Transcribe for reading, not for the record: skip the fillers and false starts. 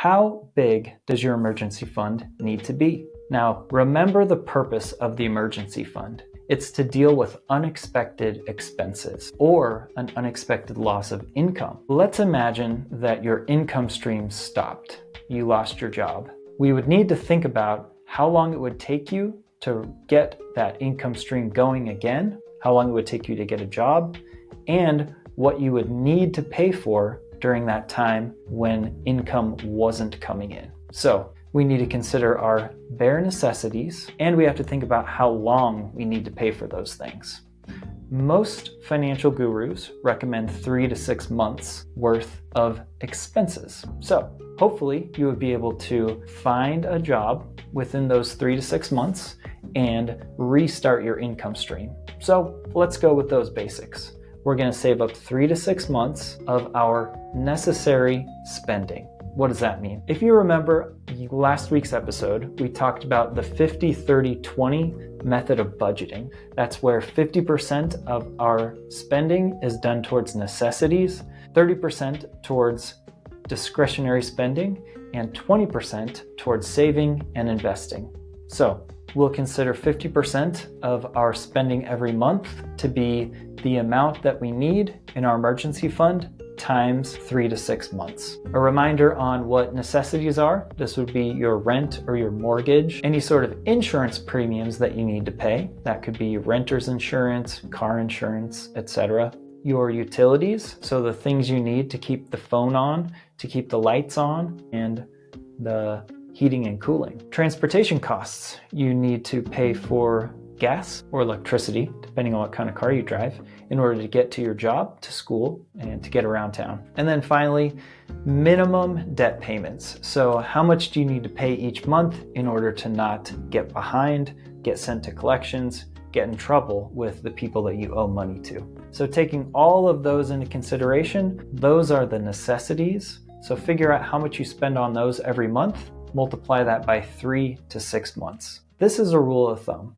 How big does your emergency fund need to be? Now, remember the purpose of the emergency fund. It's to deal with unexpected expenses or an unexpected loss of income. Let's imagine that your income stream stopped. You lost your job. We would need to think about how long it would take you to get that income stream going again, how long it would take you to get a job, and what you would need to pay for during that time when income wasn't coming in. So we need to consider our bare necessities, and we have to think about how long we need to pay for those things. Most financial gurus recommend 3 to 6 months worth of expenses. So hopefully you would be able to find a job within those 3 to 6 months and restart your income stream. So let's go with those basics. We're going to save up 3 to 6 months of our necessary spending. What does that mean? If you remember last week's episode, we talked about the 50-30-20 method of budgeting. That's where 50% of our spending is done towards necessities, 30% towards discretionary spending, and 20% towards saving and investing. So we'll consider 50% of our spending every month to be the amount that we need in our emergency fund times 3 to 6 months. A reminder on what necessities are. This would be your rent or your mortgage, any sort of insurance premiums that you need to pay. That could be renter's insurance, car insurance, etc. Your utilities, so the things you need to keep the phone on, to keep the lights on, and the heating and cooling. Transportation costs, you need to pay for gas or electricity, depending on what kind of car you drive, in order to get to your job, to school, and to get around town. And then finally, minimum debt payments. So how much do you need to pay each month in order to not get behind, get sent to collections, get in trouble with the people that you owe money to? So taking all of those into consideration, those are the necessities. So figure out how much you spend on those every month, multiply that by 3 to 6 months. This is a rule of thumb.